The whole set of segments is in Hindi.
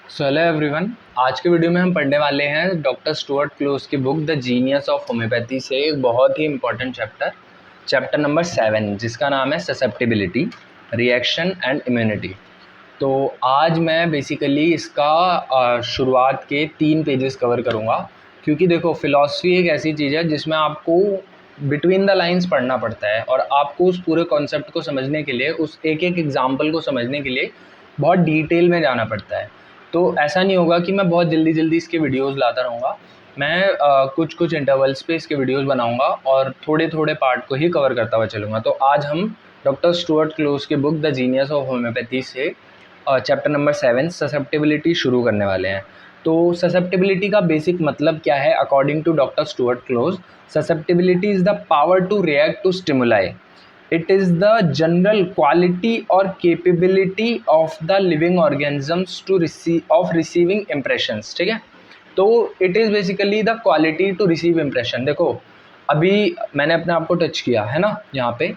So hello everyone. आज के वीडियो में हम पढ़ने वाले हैं डॉक्टर स्टुअर्ट क्लोज की book the genius of homeopathy से एक बहुत ही इंपॉर्टेंट चैप्टर नंबर 7, जिसका नाम है ससेप्टिबिलिटी, रिएक्शन एंड इम्यूनिटी। तो आज मैं बेसिकली इसका शुरुआत के 3 पेजेस कवर करूँगा, क्योंकि देखो फ़िलॉसफी एक ऐसी चीज़ है जिसमें आपको बिटवीन द लाइंस पढ़ना पड़ता है और आपको उस पूरे कॉन्सेप्ट को समझने के लिए, उस एक एक एग्जाम्पल को समझने के लिए बहुत डिटेल में जाना पड़ता है। तो ऐसा नहीं होगा कि मैं बहुत जल्दी जल्दी इसके वीडियोस लाता रहूँगा। मैं कुछ कुछ इंटरवल्स पे इसके वीडियोस बनाऊँगा और थोड़े थोड़े पार्ट को ही कवर करता हुआ चलूँगा। तो आज हम डॉक्टर स्टुअर्ट क्लोज की book the genius of homeopathy से चैप्टर नंबर 7 ससेप्टिबिलिटी शुरू करने वाले हैं। तो ससेप्टिबिलिटी का बेसिक मतलब क्या है according to doctor Stuart Close? Susceptibility is the power to react to stimuli. It is the general quality or capability of the living organisms to receiving impressions। ठीक है, तो it is basically the quality to receive impression। देखो अभी मैंने अपने आप को टच किया है ना यहाँ पे,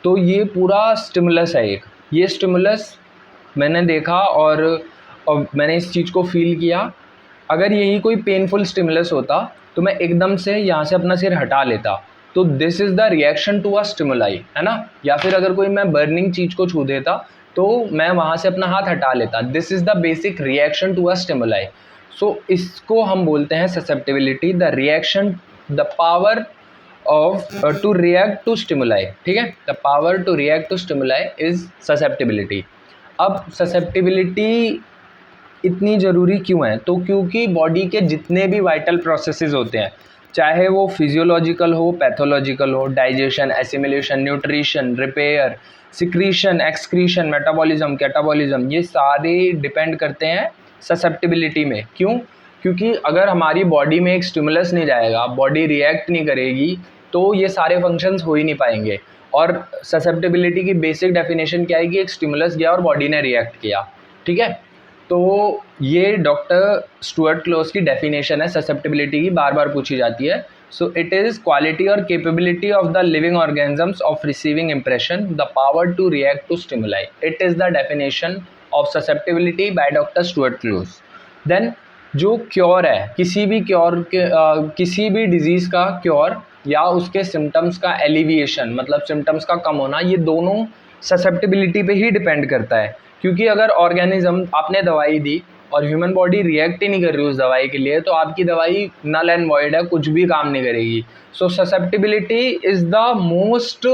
तो ये पूरा स्टिमुलस है एक। ये स्टिमुलस मैंने देखा और मैंने इस चीज़ को फील किया। अगर यही कोई पेनफुल स्टिमुलस होता तो मैं एकदम से यहाँ से अपना सिर हटा लेता। तो this is the reaction to a stimuli, है ना। या फिर अगर कोई मैं बर्निंग चीज़ को छू देता तो मैं वहाँ से अपना हाथ हटा लेता। This is the basic reaction to a stimuli. So इसको हम बोलते हैं susceptibility, the reaction, the power of to react to stimuli. ठीक है, the power to react to stimuli is susceptibility. अब ससेप्टिबिलिटी इतनी ज़रूरी क्यों है? तो क्योंकि बॉडी के जितने भी वाइटल प्रोसेसेस होते हैं, चाहे वो फिजियोलॉजिकल हो, पैथोलॉजिकल हो, digestion, assimilation, nutrition, repair, secretion, excretion, metabolism, catabolism, ये सारे डिपेंड करते हैं ससेप्टिबिलिटी में। क्यों? क्योंकि अगर हमारी बॉडी में एक स्टिमुलस नहीं जाएगा, बॉडी रिएक्ट नहीं करेगी, तो ये सारे फंक्शंस हो ही नहीं पाएंगे। और ससेप्टिबिलिटी की बेसिक डेफिनेशन क्या है कि एक स्टिमुलस गया और बॉडी ने रिएक्ट किया। ठीक है, तो ये डॉक्टर स्टुअर्ट क्लोज की डेफिनेशन है ससेप्टिबिलिटी की, बार बार पूछी जाती है। सो इट इज़ क्वालिटी और capability of the living organisms of receiving impression, the power to react to stimuli. It is the definition of susceptibility by doctor Stuart Close. Then जो क्योर है, किसी भी डिजीज़ का क्योर या उसके सिम्टम्स का एलिविएशन, मतलब सिम्टम्स का कम होना, ये दोनों ससेप्टिबिलिटी पे ही डिपेंड करता है। क्योंकि अगर ऑर्गेनिज्म, आपने दवाई दी और ह्यूमन बॉडी रिएक्ट ही नहीं कर रही उस दवाई के लिए, तो आपकी दवाई नल एंड वॉइड है, कुछ भी काम नहीं करेगी। So susceptibility is the most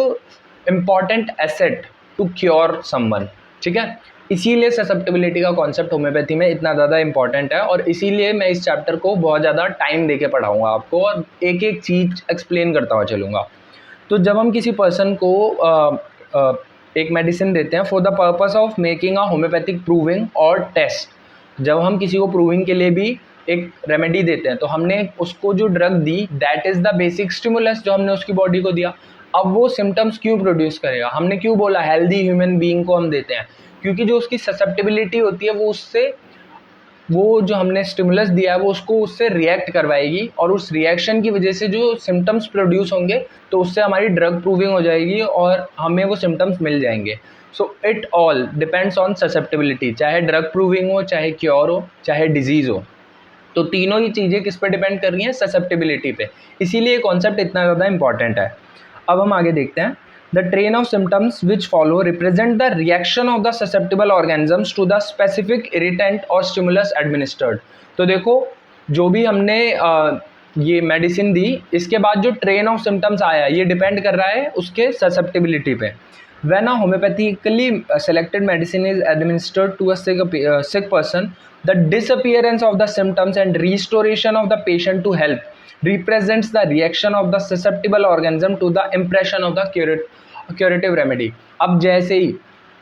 important asset to cure someone. ठीक है, इसीलिए ससेप्टिबिलिटी का कॉन्सेप्ट होम्योपैथी में इतना ज़्यादा इंपॉर्टेंट है और इसीलिए मैं इस चैप्टर को बहुत ज़्यादा टाइम देके पढ़ाऊँगा आपको और एक एक चीज़ एक्सप्लेन करता हुआ चलूँगा। तो जब हम किसी पर्सन को एक मेडिसिन देते हैं for the purpose of making a homeopathic proving और टेस्ट, जब हम किसी को प्रूविंग के लिए भी एक रेमेडी देते हैं, तो हमने उसको जो drug the, that is the basic stimulus जो हमने उसकी बॉडी को दिया। अब वो सिम्टम्स क्यों प्रोड्यूस करेगा? हमने क्यों बोला हेल्दी ह्यूमन बीइंग को हम देते हैं? क्योंकि जो उसकी ससेप्टिबिलिटी होती है वो जो हमने स्टिमुलस दिया है वो उससे रिएक्ट करवाएगी और उस रिएक्शन की वजह से जो सिम्टम्स प्रोड्यूस होंगे, तो उससे हमारी ड्रग प्रूविंग हो जाएगी और हमें वो सिम्टम्स मिल जाएंगे। So it all depends on susceptibility, चाहे ड्रग प्रूविंग हो, चाहे क्योर हो, चाहे डिजीज़ हो। तो तीनों ही चीज़ें किस पे डिपेंड कर रही हैं? ससेप्टिबिलिटी पे। इसीलिए कॉन्सेप्ट इतना ज़्यादा इंपॉर्टेंट है। अब हम आगे देखते हैं। The train of symptoms which follow represent the reaction of the susceptible organisms to the specific irritant or stimulus administered। तो देखो, जो भी हमने ये मेडिसिन दी, इसके बाद जो ट्रेन ऑफ सिम्टम्स आया, ये डिपेंड कर रहा है उसके ससेप्टिबिलिटी पे। When a homeopathically selected medicine is administered to a sick person, the disappearance of the symptoms and restoration of the patient to health represents the reaction of the susceptible organism to the impression of the curative remedy। अब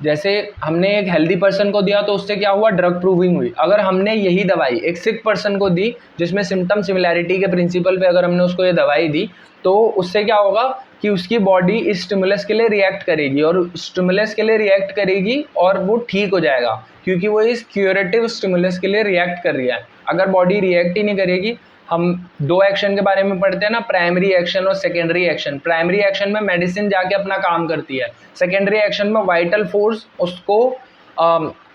जैसे हमने एक हेल्दी पर्सन को दिया तो उससे क्या हुआ? ड्रग प्रूविंग हुई। अगर हमने यही दवाई एक सिक पर्सन को दी, जिसमें सिम्टम सिमिलैरिटी के प्रिंसिपल पे अगर हमने उसको ये दवाई दी, तो उससे क्या होगा कि उसकी बॉडी इस स्टिमुलस के लिए रिएक्ट करेगी और स्टिमुलस के लिए रिएक्ट करेगी और वो ठीक हो जाएगा, क्योंकि वो इस क्यूरेटिव स्टिमुलस के लिए रिएक्ट कर रही है। अगर बॉडी रिएक्ट ही नहीं करेगी, हम दो एक्शन के बारे में पढ़ते हैं ना, प्राइमरी एक्शन और सेकेंडरी एक्शन। प्राइमरी एक्शन में मेडिसिन जाके अपना काम करती है, सेकेंडरी एक्शन में वाइटल फोर्स उसको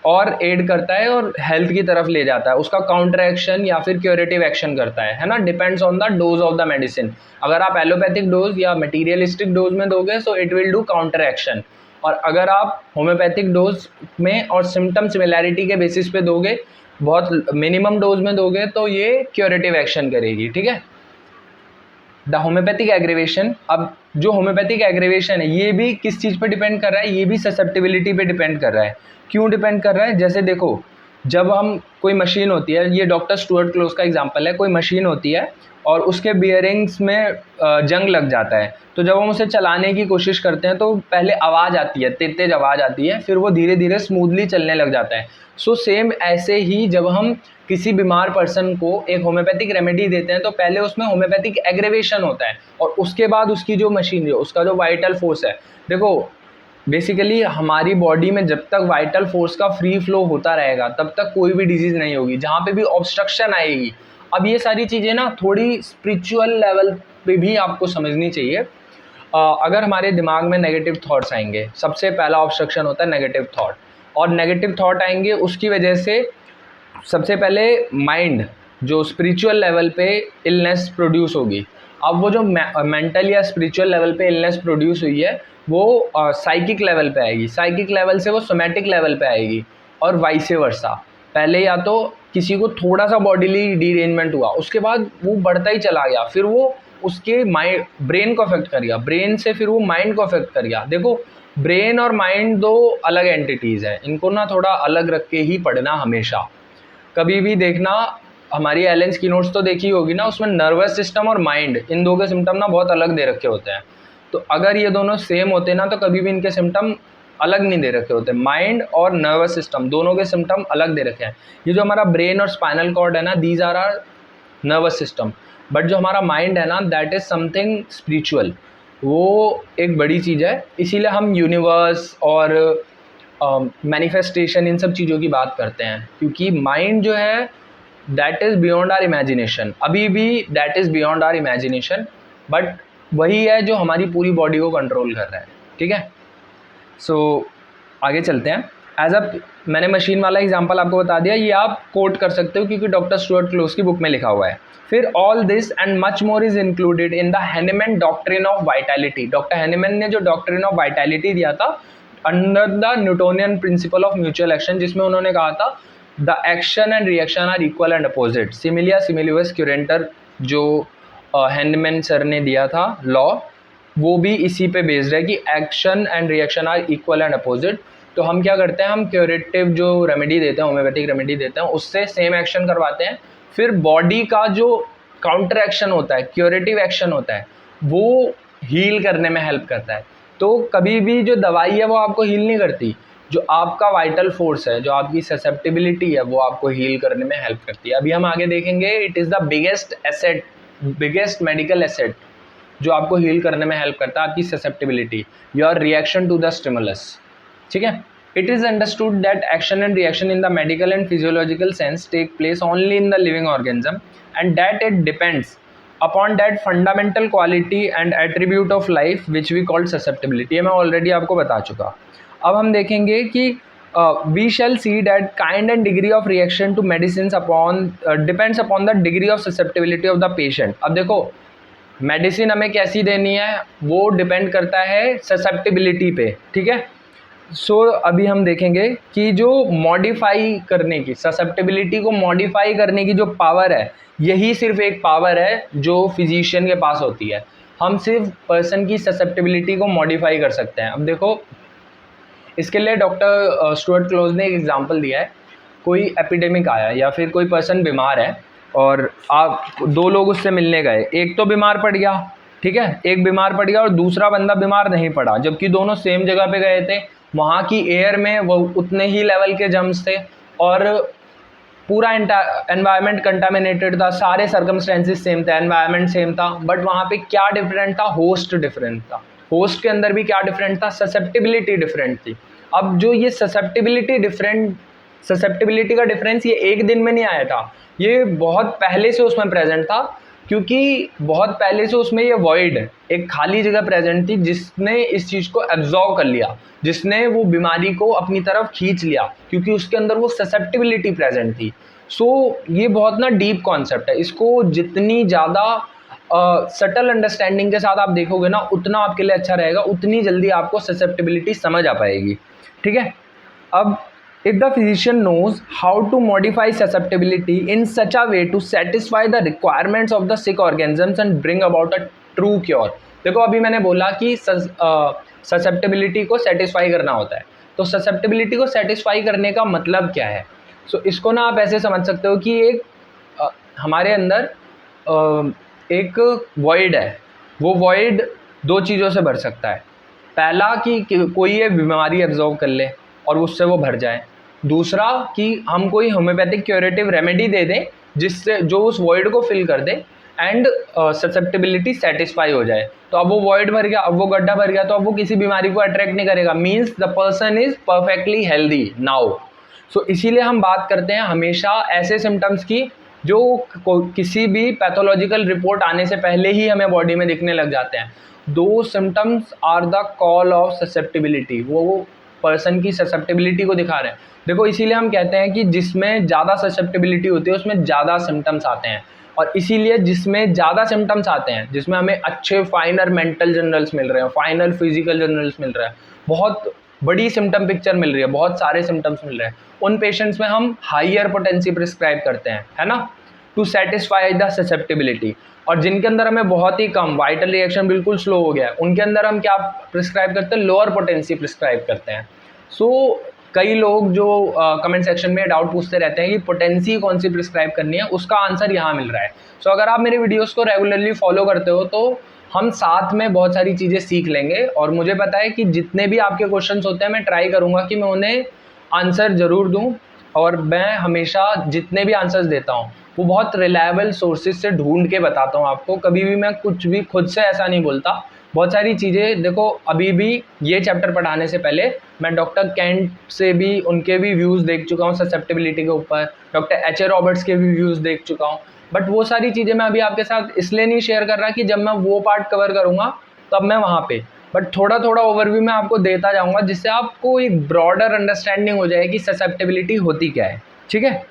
और एड करता है और हेल्थ की तरफ ले जाता है, उसका काउंटर एक्शन या फिर क्यूरेटिव एक्शन करता है ना, depends on the dose of the medicine. अगर आप एलोपैथिक डोज या मटीरियलिस्टिक डोज में दोगे so it will do counter action, और अगर आप होम्योपैथिक डोज में और सिम्टम सिमिलैरिटी के बेसिस पे दोगे, बहुत मिनिमम डोज में दोगे, तो ये क्यूरेटिव एक्शन करेगी, ठीक है। द होम्योपैथिक एग्रीवेशन, अब जो होम्योपैथिक एग्रीवेशन है ये भी किस चीज़ पे डिपेंड कर रहा है, ये भी ससेप्टिबिलिटी पे डिपेंड कर रहा है। क्यों डिपेंड कर रहा है, जैसे देखो जब हम कोई मशीन होती है, ये डॉक्टर स्टुअर्ट क्लोज का एग्जांपल है, कोई मशीन होती है और उसके बियरिंग्स में जंग लग जाता है, तो जब हम उसे चलाने की कोशिश करते हैं तो पहले आवाज़ आती है, तेज तेज आवाज़ आती है, फिर वो धीरे धीरे स्मूथली चलने लग जाता है। सो सेम ऐसे ही जब हम किसी बीमार पर्सन को एक होम्योपैथिक रेमेडी देते हैं तो पहले उसमें होम्योपैथिक एग्रीवेशन होता है और उसके बाद उसकी जो मशीन है, उसका जो वाइटल फोर्स है, देखो बेसिकली हमारी बॉडी में जब तक वाइटल फोर्स का फ्री फ्लो होता रहेगा तब तक कोई भी डिजीज़ नहीं होगी। जहाँ पे भी ऑब्स्ट्रक्शन आएगी, अब ये सारी चीज़ें ना थोड़ी स्पिरिचुअल लेवल पे भी आपको समझनी चाहिए। अगर हमारे दिमाग में नेगेटिव थॉट्स आएंगे, सबसे पहला ऑब्स्ट्रक्शन होता है नेगेटिव थॉट, और नेगेटिव थॉट आएंगे उसकी वजह से सबसे पहले माइंड जो स्पिरिचुअल लेवल पे इलनेस प्रोड्यूस होगी। अब वो जो मेंटल या स्पिरिचुअल लेवल पे इलनेस प्रोड्यूस हुई है वो साइकिक लेवल पे आएगी, साइकिक लेवल से वो सोमैटिक लेवल पे आएगी, और वाइस वर्सा। पहले या तो किसी को थोड़ा सा बॉडीली डिरेंजमेंट हुआ, उसके बाद वो बढ़ता ही चला गया, फिर वो उसके माइंड ब्रेन को अफेक्ट कर गया, ब्रेन से फिर वो माइंड को अफेक्ट कर गया। देखो ब्रेन और माइंड दो अलग एंटिटीज़ हैं, इनको ना थोड़ा अलग रख के ही पढ़ना हमेशा। कभी भी देखना, हमारी एलेंस की नोट्स तो देखी होगी ना, उसमें नर्वस सिस्टम और माइंड, इन दो के सिम्टम ना बहुत अलग दे रखे होते हैं। तो अगर ये दोनों सेम होते ना तो कभी भी इनके सिम्टम अलग नहीं दे रखे होते। माइंड और नर्वस सिस्टम दोनों के सिम्टम अलग दे रखे हैं। ये जो हमारा ब्रेन और स्पाइनल कॉर्ड है ना, these are are nervous system, but जो हमारा माइंड है ना, दैट इज़ समथिंग स्पिरिचुअल, वो एक बड़ी चीज़ है। इसीलिए हम यूनिवर्स और मैनिफेस्टेशन इन सब चीज़ों की बात करते हैं, क्योंकि माइंड जो है that is beyond our imagination, अभी भी that is beyond our imagination, but वही है जो हमारी पूरी बॉडी को कंट्रोल कर रहा है, ठीक है। सो आगे चलते हैं। एज अ मैंने मशीन वाला एग्जांपल आपको बता दिया, ये आप कोट कर सकते हो क्योंकि डॉक्टर स्टुअर्ट क्लोज की बुक में लिखा हुआ है। फिर all this and much more is included in the Hahnemann doctrine of vitality. Doctor Hahnemann ने जो डॉक्ट्रिन ऑफ वाइटैलिटी दिया था under the Newtonian principle of mutual action, जिसमें उन्होंने कहा था the action and reaction are equal and opposite, similia similibus curentur, जो हैनिमैन सर ने दिया था लॉ, वो भी इसी पे बेस्ड है कि action and reaction are equal and opposite. तो हम क्या करते हैं, हम क्यूरेटिव जो रेमेडी देते हैं, होम्योपैथिक रेमेडी देते हैं, उससे सेम एक्शन करवाते हैं, फिर बॉडी का जो काउंटर एक्शन होता है, क्यूरेटिव एक्शन होता है, वो हील करने में हेल्प करता है। तो कभी भी जो दवाई है वो आपको हील नहीं करती, जो आपका वाइटल फोर्स है, जो आपकी ससेप्टिबिलिटी है, वो आपको हील करने में हेल्प करती है। अभी हम आगे देखेंगे, it is the biggest asset, biggest medical asset जो आपको हील करने में हेल्प करता है, आपकी susceptibility, your reaction to the stimulus, ठीक है। It is understood that action and reaction in the medical and physiological sense take place only in the living organism and that it depends upon that fundamental quality and attribute of life which we called susceptibility. मैं ऑलरेडी आपको बता चुका। अब हम देखेंगे कि we shall see that kind and degree of reaction to medicines upon depends upon the degree of susceptibility of the patient। अब देखो मेडिसिन हमें कैसी देनी है वो डिपेंड करता है ससेप्टिबिलिटी पे, ठीक है। सो अभी हम देखेंगे कि जो मॉडिफाई करने की, ससेप्टिबिलिटी को मॉडिफाई करने की जो पावर है, यही सिर्फ एक पावर है जो फिजिशियन के पास होती है। हम सिर्फ पर्सन की ससेप्टिबिलिटी को मॉडिफाई कर सकते हैं। अब देखो इसके लिए डॉक्टर स्टुअर्ट क्लोज ने एक एग्जांपल दिया है। कोई एपिडेमिक आया या फिर कोई पर्सन बीमार है और आप दो लोग उससे मिलने गए, एक तो बीमार पड़ गया, ठीक है, एक बीमार पड़ गया और दूसरा बंदा बीमार नहीं पड़ा, जबकि दोनों सेम जगह पे गए थे, वहाँ की एयर में वो उतने ही लेवल के जर्म्स थे और पूरा एनवायरनमेंट कंटामिनेटेड था, सारे सर्कमस्टेंसेस सेम थे, एनवायरनमेंट सेम था, बट वहाँ पे क्या डिफरेंट था, होस्ट डिफरेंट था। होस्ट के अंदर भी क्या डिफरेंट था, ससेप्टिबिलिटी डिफरेंट थी। अब जो ये ससेप्टिबिलिटी का डिफरेंस ये एक दिन में नहीं आया था, ये बहुत पहले से उसमें प्रेजेंट था। क्योंकि बहुत पहले से उसमें ये वॉइड, एक खाली जगह प्रेजेंट थी जिसने इस चीज़ को एब्जॉर्व कर लिया, जिसने वो बीमारी को अपनी तरफ खींच लिया, क्योंकि उसके अंदर वो ससेप्टिबिलिटी प्रेजेंट थी। सो ये बहुत ना डीप कॉन्सेप्ट है, इसको जितनी ज़्यादा सटल अंडरस्टैंडिंग के साथ आप देखोगे ना, उतना आपके लिए अच्छा रहेगा, उतनी जल्दी आपको ससेप्टिबिलिटी समझ आ पाएगी। ठीक है, अब if the physician knows how to modify susceptibility in such a way to satisfy the requirements of the sick organisms and bring about a true cure। देखो अभी मैंने बोला कि ससेप्टिबिलिटी को सेटिस्फाई करना होता है, तो ससेप्टिबिलिटी को सेटिस्फाई करने का मतलब क्या है? सो इसको ना आप ऐसे समझ सकते हो कि एक हमारे अंदर एक वॉइड है, वो वॉइड दो चीज़ों से भर सकता है। पहला कि कोई ये बीमारी एब्जॉर्व कर ले और उससे वो भर जाए, दूसरा कि हम कोई होम्योपैथिक क्यूरेटिव रेमेडी दे दें जिससे जो उस वॉइड को फिल कर दे एंड ससेप्टिबिलिटी सेटिस्फाई हो जाए। तो अब वो वॉइड भर गया, अब वो गड्ढा भर गया, तो अब वो किसी बीमारी को अट्रैक्ट नहीं करेगा, means the person is perfectly healthy now. So इसीलिए हम बात करते हैं हमेशा ऐसे सिम्टम्स की जो किसी भी पैथोलॉजिकल रिपोर्ट आने से पहले ही हमें बॉडी में दिखने लग जाते हैं। दो symptoms are the call of susceptibility, वो पर्सन की ससेप्टिबिलिटी को दिखा रहे हैं। देखो इसीलिए हम कहते हैं कि जिसमें ज़्यादा ससेप्टिबिलिटी होती है उसमें ज़्यादा सिम्टम्स आते हैं, और इसीलिए जिसमें ज़्यादा सिम्टम्स आते हैं, जिसमें हमें अच्छे फाइनर मेंटल जर्नल्स मिल रहे हैं, फाइनल फिजिकल जर्नल्स मिल रहे हैं, बहुत बड़ी सिम्टम पिक्चर मिल रही है, बहुत सारे सिम्टम्स मिल रहे हैं, उन पेशेंट्स में हम हाइयर पोटेंसी प्रिस्क्राइब करते हैं, है ना, टू सेटिस्फाई द ससेप्टिबिलिटी। और जिनके अंदर हमें बहुत ही कम, वाइटल रिएक्शन बिल्कुल स्लो हो गया है, उनके अंदर हम क्या प्रिस्क्राइब करते हैं? लोअर पोटेंसी प्रिस्क्राइब करते हैं। सो कई लोग जो कमेंट सेक्शन में डाउट पूछते रहते हैं कि पोटेंसी कौन सी प्रिस्क्राइब करनी है, उसका आंसर यहाँ मिल रहा है। सो अगर आप मेरे वीडियोस को रेगुलरली फॉलो करते हो तो हम साथ में बहुत सारी चीज़ें सीख लेंगे, और मुझे पता है कि जितने भी आपके क्वेश्चंस होते हैं मैं ट्राई करूँगा कि मैं उन्हें आंसर ज़रूर दूँ, और मैं हमेशा जितने भी आंसर्स देता हूँ वो बहुत रिलायबल सोर्सेज से ढूंढ के बताता हूँ आपको। कभी भी मैं कुछ भी खुद से ऐसा नहीं बोलता। बहुत सारी चीज़ें देखो, अभी भी ये चैप्टर पढ़ाने से पहले मैं डॉक्टर कैंट से भी, उनके भी व्यूज़ देख चुका हूँ ससेप्टिबिलिटी के ऊपर, डॉक्टर एच ए रॉबर्ट्स के भी व्यूज़ देख चुका हूँ। बट वो सारी चीज़ें मैं अभी आपके साथ इसलिए नहीं शेयर कर रहा कि जब मैं वो पार्ट कवर करूँगा तब मैं वहाँ पे, बट थोड़ा थोड़ा ओवरव्यू मैं आपको देता जाऊँगा जिससे आपको एक ब्रॉडर अंडरस्टैंडिंग हो जाए कि ससेप्टिबिलिटी होती क्या है। ठीक है,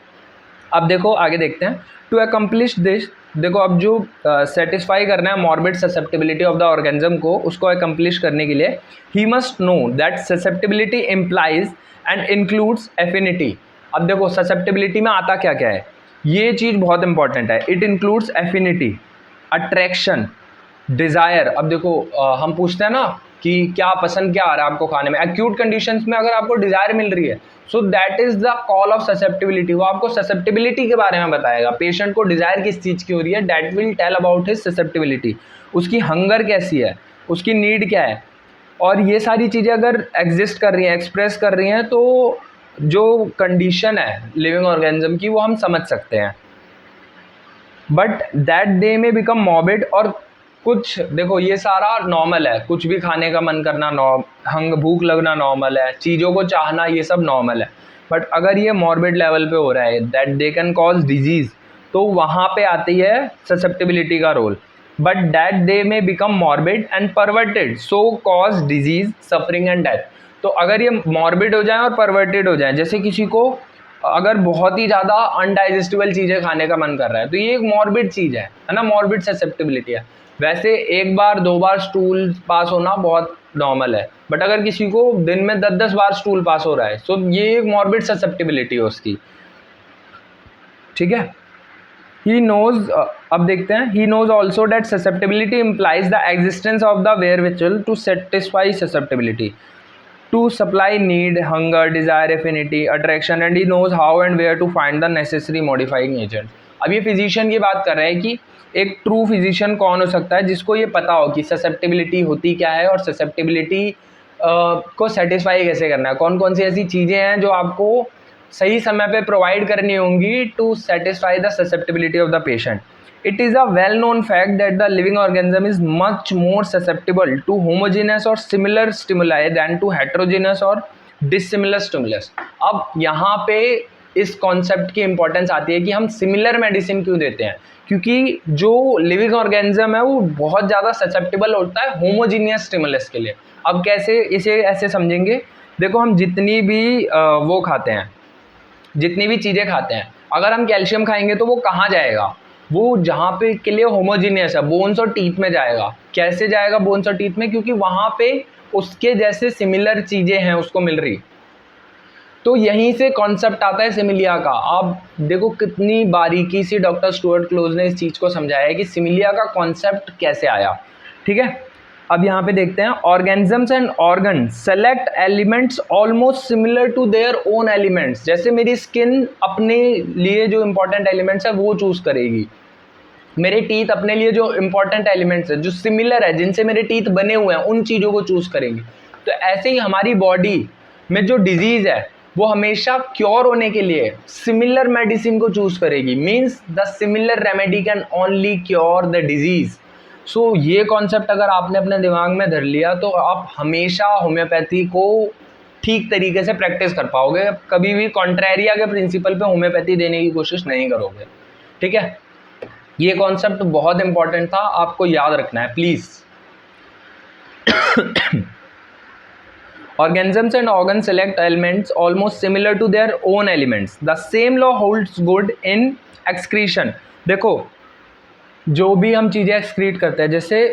अब देखो आगे देखते हैं। टू अकम्प्लिश दिस, देखो अब जो सेटिस्फाई करना है morbid susceptibility of the organism को, उसको अकम्प्लिश करने के लिए he must know that susceptibility implies and includes affinity. अब देखो ससेप्टिबिलिटी में आता क्या क्या है, ये चीज़ बहुत इंपॉर्टेंट है। It includes affinity, attraction, desire. अब देखो हम पूछते हैं ना कि क्या पसंद क्या आ रहा है आपको खाने में, एक्यूट कंडीशंस में अगर आपको डिज़ायर मिल रही है, so that is the call of susceptibility. वो आपको ससेप्टिबिलिटी के बारे में बताएगा, पेशेंट को डिज़ायर किस चीज़ की हो रही है, that will tell about his susceptibility. उसकी हंगर कैसी है, उसकी नीड क्या है, और ये सारी चीज़ें अगर एग्जिस्ट कर रही हैं, एक्सप्रेस कर रही हैं, तो जो कंडीशन है लिविंग ऑर्गेनिज्म की वो हम समझ सकते हैं। बट दैट दे में बिकम मॉर्बिड, और कुछ देखो ये सारा नॉर्मल है, कुछ भी खाने का मन करना भूख लगना नॉर्मल है, चीज़ों को चाहना ये सब नॉर्मल है। बट अगर ये मॉर्बिड लेवल पे हो रहा है that they can cause disease, तो वहाँ पे आती है ससेप्टिबिलिटी का रोल। बट दैट दे में become morbid and perverted show cause disease, suffering and death. तो अगर ये मॉर्बिड हो जाए और परवर्टेड हो जाए, जैसे किसी को अगर बहुत ही ज़्यादा अनडाइजेस्टिबल चीज़ें खाने का मन कर रहा है, तो ये एक मॉर्बिड चीज़ है ना, मॉर्बिड ससेप्टिबिलिटी है। वैसे एक बार दो बार स्टूल पास होना बहुत नॉर्मल है, बट अगर किसी को दिन में 10-10 बार स्टूल पास हो रहा है, सो ये एक मॉर्बिड ससेप्टिबिलिटी है उसकी। ठीक है, ही नोज, अब देखते हैं, he knows also that susceptibility implies the existence of the wherewithal to satisfy susceptibility, to supply need, hunger, desire, affinity, attraction, and he knows how and where to find the necessary modifying agent। अब ये फिजिशियन की बात कर रहे हैं कि एक ट्रू फिजिशियन कौन हो सकता है जिसको ये पता हो कि ससेप्टिबिलिटी होती क्या है और ससेप्टिबिलिटी को सेटिस्फाई कैसे करना है, कौन कौन सी ऐसी चीज़ें हैं जो आपको सही समय पे प्रोवाइड करनी होंगी to satisfy the susceptibility of the patient. It is a well-known fact that the living organism is much more susceptible to homogeneous or similar stimuli than to heterogeneous or dissimilar stimulus। अब यहाँ पे इस कॉन्सेप्ट की इंपॉर्टेंस आती है कि हम सिमिलर मेडिसिन क्यों देते हैं, क्योंकि जो लिविंग ऑर्गेनिज्म है वो बहुत ज़्यादा ससेप्टेबल होता है होमोजीनियस स्टिमुलस के लिए। अब कैसे इसे ऐसे समझेंगे, देखो हम जितनी भी वो खाते हैं, जितनी भी चीज़ें खाते हैं, अगर हम कैल्शियम खाएंगे तो वो कहाँ जाएगा, वो जहाँ पे के लिए होमोजीनियस है बोन्स और टीथ में जाएगा। कैसे जाएगा बोन्स और टीथ में, क्योंकि वहाँ पे उसके जैसे सिमिलर चीज़ें हैं उसको मिल रही। तो यहीं से कॉन्सेप्ट आता है सिमिलिया का। आप देखो कितनी बारीकी से डॉक्टर स्टुअर्ट क्लोज ने इस चीज़ को समझाया है कि सिमिलिया का कॉन्सेप्ट कैसे आया। ठीक है, अब यहाँ पे देखते हैं, organisms and organ select elements almost similar to their own elements. जैसे मेरी स्किन अपने लिए जो इंपॉर्टेंट एलिमेंट्स है वो चूज करेगी, मेरे टीथ अपने लिए जो इंपॉर्टेंट एलिमेंट्स है जो सिमिलर है, जिनसे मेरे टीथ बने हुए हैं, उन चीज़ों को चूज करेंगी। तो ऐसे ही हमारी बॉडी में जो डिजीज़ है वो हमेशा क्योर होने के लिए सिमिलर मेडिसिन को चूज करेगी। Means the similar remedy can only cure the disease. So ये कॉन्सेप्ट अगर आपने अपने दिमाग में धर लिया तो आप हमेशा होम्योपैथी को ठीक तरीके से प्रैक्टिस कर पाओगे, कभी भी कॉन्ट्रेरिया के प्रिंसिपल पे होम्योपैथी देने की कोशिश नहीं करोगे। ठीक है, ये कॉन्सेप्ट बहुत इंपॉर्टेंट था, आपको याद रखना है please. Organisms and organs select elements almost similar to their own elements. The same law holds good in excretion. देखो जो भी हम चीज़ें एक्सक्रीट करते हैं, जैसे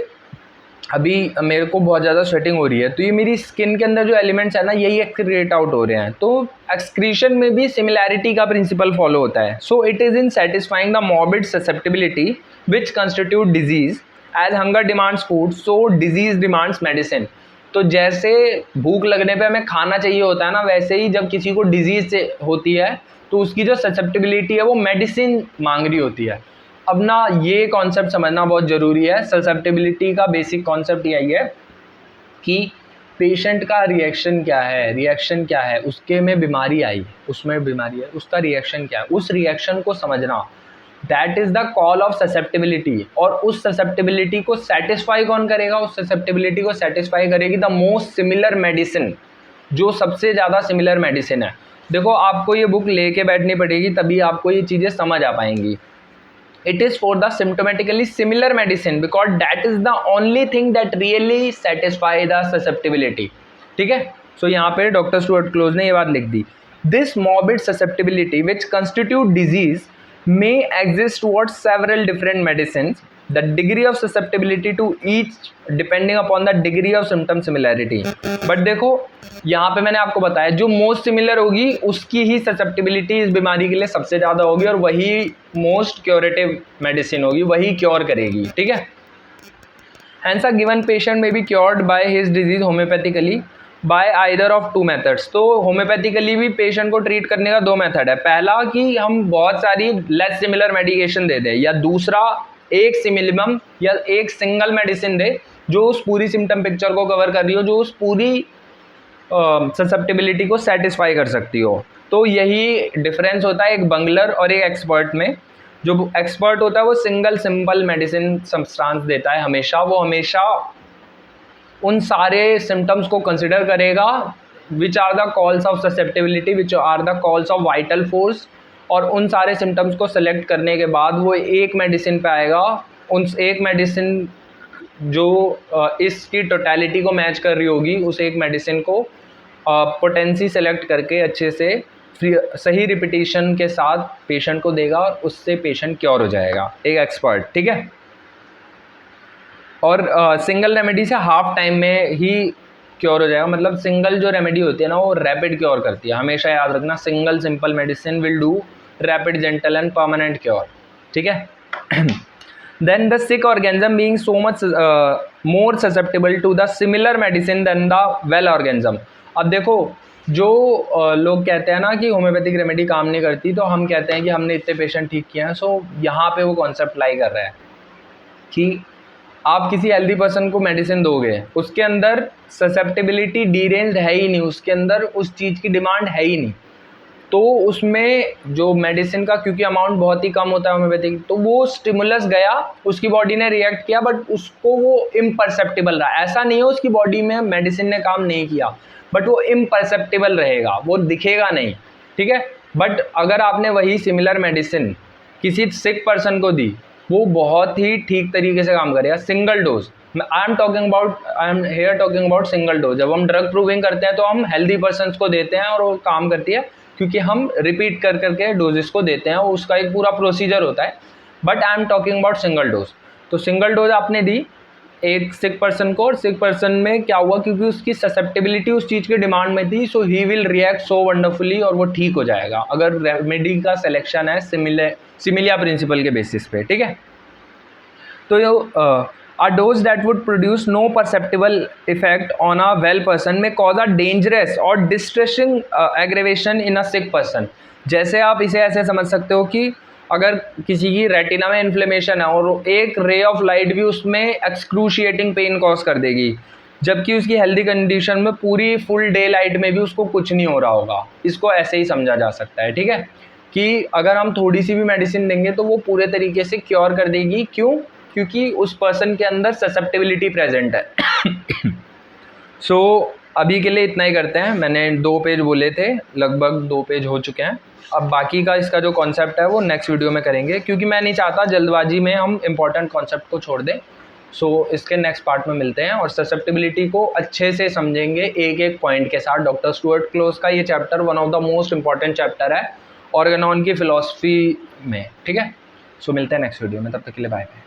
अभी मेरे को बहुत ज़्यादा स्वेटिंग हो रही है तो ये मेरी स्किन के अंदर जो एलिमेंट्स है ना यही एक्सक्रीट आउट हो रहे हैं। तो एक्सक्रीशन में भी सिमिलैरिटी का प्रिंसिपल फॉलो होता है। So it is in satisfying the morbid susceptibility which constitute disease. As hunger demands food so disease demands medicine. तो जैसे भूख लगने पे हमें खाना चाहिए होता है ना, वैसे ही जब किसी को डिजीज से होती है तो उसकी जो ससेप्टिबिलिटी है वो मेडिसिन मांग रही होती है। अब ना ये कॉन्सेप्ट समझना बहुत ज़रूरी है। ससेप्टिबिलिटी का बेसिक कॉन्सेप्ट यही है कि पेशेंट का रिएक्शन क्या है, रिएक्शन क्या है, उसके में बीमारी आई, उसमें बीमारी है, उसका रिएक्शन क्या है, उस रिएक्शन को समझना, that is the call of susceptibility. और उस ससेप्टिबिलिटी को सेटिस्फाई कौन करेगा, उस ससेप्टिबिलिटी को सेटिस्फाई करेगी द मोस्ट सिमिलर मेडिसिन, जो सबसे ज़्यादा सिमिलर मेडिसिन है। देखो आपको ये बुक लेके बैठनी पड़ेगी तभी आपको ये चीज़ें समझ आ पाएंगी। It is for the symptomatically similar medicine because that is the only thing that really satisfy the susceptibility. ठीक है, सो यहाँ पे डॉक्टर स्टुअर्ट क्लोज ने ये बात लिख दी, this morbid susceptibility which constitute disease may exist towards several different medicines. The degree of susceptibility to each depending upon the degree of symptom similarity. But देखो यहाँ पे मैंने आपको बताया जो मोस्ट सिमिलर होगी उसकी ही ससेप्टिबिलिटी इस बीमारी के लिए सबसे ज़्यादा होगी और वही मोस्ट क्योरेटिव मेडिसिन होगी, वही क्योर करेगी। ठीक है, Hence a given patient may be cured by his disease homeopathically by either of two methods. तो होम्योपैथिकली भी पेशेंट को ट्रीट करने का दो मेथड है, पहला कि हम बहुत सारी लेस सिमिलर मेडिकेशन दे दें, या दूसरा एक सिमिलिमम या एक सिंगल मेडिसिन दे जो उस पूरी सिम्टम पिक्चर को कवर कर रही हो, जो उस पूरी ससेप्टिबिलिटी को सेटिस्फाई कर सकती हो। तो यही डिफरेंस होता है एक बंगलर और एक एक्सपर्ट में। जो एक्सपर्ट होता है वो सिंगल सिंपल मेडिसिन सब्सटेंस देता है हमेशा, वो हमेशा उन सारे सिम्टम्स को कंसिडर करेगा which are the calls of susceptibility, which are the calls of vital force, और उन सारे सिम्टम्स को सेलेक्ट करने के बाद वो एक मेडिसिन पे आएगा। उन एक मेडिसिन जो इसकी टोटलिटी को मैच कर रही होगी, उस एक मेडिसिन को पोटेंसी सेलेक्ट करके अच्छे से सही रिपीटिशन के साथ पेशेंट को देगा और उससे पेशेंट क्योर हो जाएगा, एक एक्सपर्ट। ठीक है, और सिंगल रेमेडी से हाफ टाइम में ही क्योर हो जाएगा। मतलब सिंगल जो रेमेडी होती है ना वो रैपिड क्योर करती है, हमेशा याद रखना, single simple medicine will do rapid gentle and permanent cure. ठीक है, then the sick organism being so much more susceptible to the similar medicine than the well organism. अब देखो जो लोग कहते हैं ना कि होम्योपैथिक रेमेडी काम नहीं करती, तो हम कहते हैं कि हमने इतने पेशेंट ठीक किए हैं। सो यहाँ पे वो कॉन्सेप्ट लाई कर रहा है कि आप किसी हेल्दी पर्सन को मेडिसिन दोगे, उसके अंदर ससेप्टिबिलिटी डीरेंज्ड है ही नहीं, उसके अंदर उस चीज़ की डिमांड है ही नहीं, तो उसमें जो मेडिसिन का क्योंकि अमाउंट बहुत ही कम होता है होम्योपैथिक, तो वो स्टिमुलस गया, उसकी बॉडी ने रिएक्ट किया, बट उसको वो इम्परसेप्टिबल रहा। ऐसा नहीं है उसकी बॉडी में मेडिसिन ने काम नहीं किया, बट वो इम्परसेप्टिबल रहेगा, वो दिखेगा नहीं। ठीक है, बट अगर आपने वही सिमिलर मेडिसिन किसी सिक पर्सन को दी, वो बहुत ही ठीक तरीके से काम करेगा। Single dose, I am here talking about single dose. जब हम ड्रग प्रूविंग करते हैं तो हम हेल्दी पर्सन को देते हैं और वो काम करती है, क्योंकि हम रिपीट कर करके डोजेस को देते हैं, उसका एक पूरा प्रोसीजर होता है। But I am talking about single dose. तो सिंगल डोज आपने दी एक सिक पर्सन को, और सिक पर्सन में क्या हुआ, क्योंकि उसकी ससेप्टिबिलिटी उस चीज़ की डिमांड में थी, so he will react so wonderfully, और वो ठीक हो जाएगा अगर रेमेडी का सिलेक्शन है सिमिलिया प्रिंसिपल के बेसिस पे, ठीक है। तो a dose that would produce no perceptible effect on a well person may cause a dangerous or distressing aggravation in a sick person। जैसे आप इसे ऐसे समझ सकते हो कि अगर किसी की रेटिना में इन्फ्लेमेशन है और एक रे ऑफ लाइट भी उसमें एक्सक्रूशिएटिंग पेन कॉज कर देगी, जबकि उसकी हेल्दी कंडीशन में पूरी फुल डे लाइट में भी उसको कुछ नहीं हो रहा होगा। इसको ऐसे ही समझा जा सकता है, ठीक है, कि अगर हम थोड़ी सी भी मेडिसिन देंगे तो वो पूरे तरीके से क्योर कर देगी। क्यों? क्योंकि उस पर्सन के अंदर ससेप्टिबिलिटी प्रेजेंट है। सो अभी के लिए इतना ही करते हैं। मैंने 2 पेज बोले थे, लगभग 2 पेज हो चुके हैं। अब बाकी का इसका जो कॉन्सेप्ट है वो नेक्स्ट वीडियो में करेंगे, क्योंकि मैं नहीं चाहता जल्दबाजी में हम इंपॉर्टेंट कॉन्सेप्ट को छोड़ दें। सो इसके नेक्स्ट पार्ट में मिलते हैं और ससेप्टिबिलिटी को अच्छे से समझेंगे एक एक पॉइंट के साथ। डॉक्टर स्टुअर्ट क्लोज का ये chapter one of the most important chapter है ऑर्गेनॉन की फिलॉसफी में, ठीक है। सो मिलते हैं नेक्स्ट वीडियो में, तब तक के लिए बाय बाय।